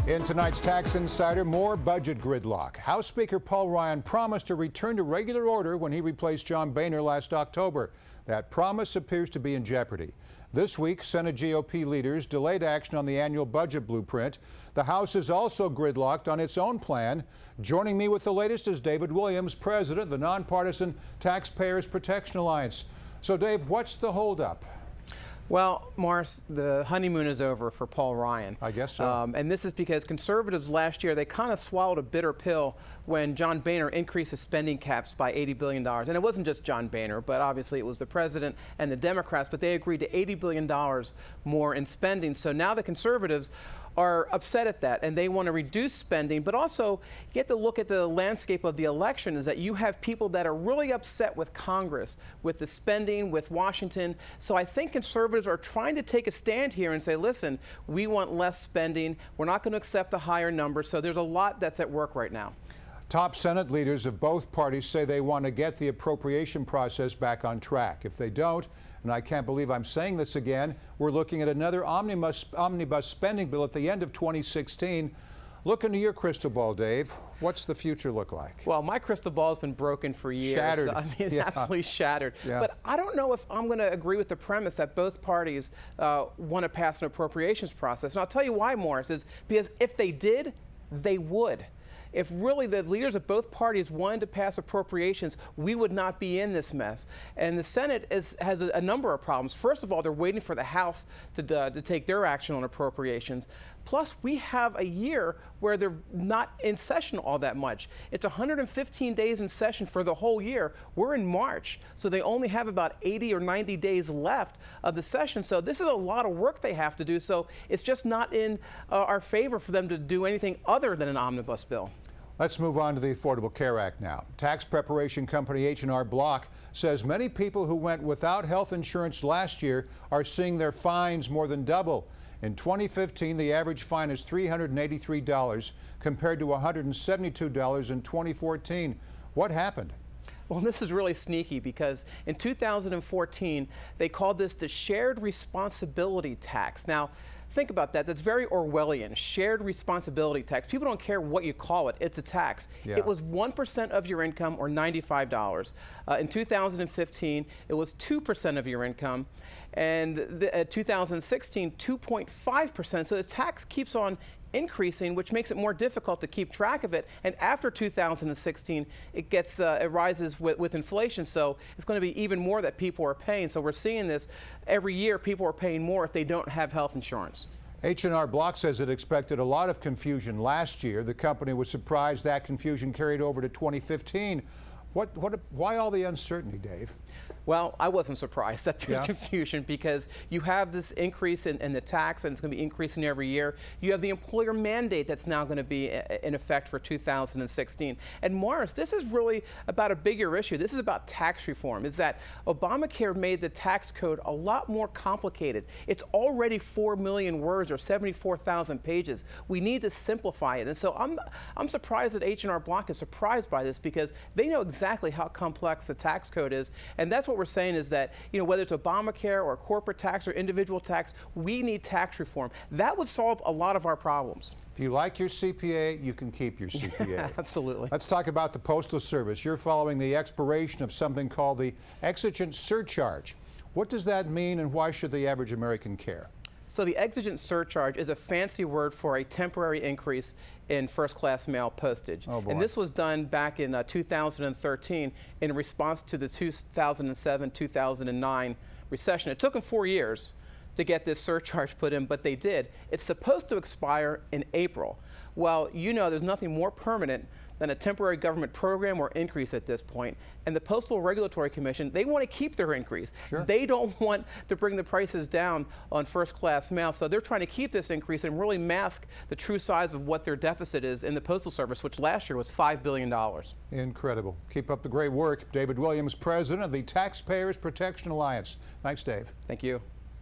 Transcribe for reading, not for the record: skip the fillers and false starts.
In tonight's Tax Insider, more budget gridlock. House Speaker Paul Ryan promised to return to regular order when he replaced John Boehner last October. That promise appears to be in jeopardy. This week, Senate GOP leaders delayed action on the annual budget blueprint. The House is also gridlocked on its own plan. Joining me with the latest is David Williams, president of the nonpartisan Taxpayers Protection Alliance. So, Dave, what's the holdup? Well, Morris, the honeymoon is over for Paul Ryan. I guess so. And this is because conservatives last year, they kind of swallowed a bitter pill when John Boehner increased his spending caps by $80 billion. And it wasn't just John Boehner, but obviously it was the president and the Democrats, but they agreed to $80 billion more in spending. So now the conservatives are upset at that, and they want to reduce spending, but also you have to look at the landscape of the election, is that you have people that are really upset with Congress, with the spending, with Washington. So I think conservatives are trying to take a stand here and say, listen, we want less spending. We're not going to accept the higher number. So there's a lot that's at work right now. Top Senate leaders of both parties say they want to get the appropriation process back on track. If they don't, and I can't believe I'm saying this again, we're looking at another omnibus spending bill at the end of 2016. Look into your crystal ball, Dave. What's the future look like? Well, my crystal ball has been broken for years. Shattered. I mean, Yeah. absolutely shattered. Yeah. But I don't know if I'm going to agree with the premise that both parties want to pass an appropriations process. And I'll tell you why, Morris, is because if they did, they would. If really the leaders of both parties wanted to pass appropriations, we would not be in this mess. And the Senate has a number of problems. First of all, they're waiting for the House to take their action on appropriations. Plus, we have a year where they're not in session all that much. It's 115 days in session for the whole year. We're in March, so they only have about 80 or 90 days left of the session. So this is a lot of work they have to do. So it's just not in our favor for them to do anything other than an omnibus bill. Let's move on to the Affordable Care Act now. Tax preparation company H&R Block says many people who went without health insurance last year are seeing their fines more than double. In 2015, the average fine is $383 compared to $172 in 2014. What happened? Well, this is really sneaky because in 2014, they called this the shared responsibility tax. Now, think about that. That's very Orwellian, shared responsibility tax. People don't care what you call it. It's a tax. Yeah. It was 1% of your income, or $95. In 2015, it was 2% of your income. And 2016, 2.5%. So the tax keeps on increasing, which makes it more difficult to keep track of it. And after 2016, it rises with inflation. So it's going to be even more that people are paying. So we're seeing this every year. People are paying more if they don't have health insurance. H&R Block says it expected a lot of confusion last year. The company was surprised that confusion carried over to 2015. Why all the uncertainty, Dave? Well, I wasn't surprised that there's Yeah. confusion because you have this increase in the tax, and it's going to be increasing every year. You have the employer mandate that's now going to be in effect for 2016. And Morris, this is really about a bigger issue. This is about tax reform. Is that Obamacare made the tax code a lot more complicated. It's already 4 million words or 74,000 pages. We need to simplify it. And so I'm surprised that H&R Block is surprised by this because they know exactly how complex the tax code is. And that's what we're saying, is that, whether it's Obamacare or corporate tax or individual tax, we need tax reform. That would solve a lot of our problems. If you like your CPA, you can keep your CPA. Absolutely. Let's talk about the Postal Service. You're following the expiration of something called the exigent surcharge. What does that mean, and why should the average American care? So the exigent surcharge is a fancy word for a temporary increase in first-class mail postage. Oh, boy. And this was done back in 2013 in response to the 2007-2009 recession. It took them 4 years to get this surcharge put in, but they did. It's supposed to expire in April. Well, there's nothing more permanent than a temporary government program or increase at this point. And the Postal Regulatory Commission, they want to keep their increase. Sure. They don't want to bring the prices down on first-class mail. So they're trying to keep this increase and really mask the true size of what their deficit is in the Postal Service, which last year was $5 billion. Incredible. Keep up the great work. David Williams, president of the Taxpayers Protection Alliance. Thanks, Dave. Thank you.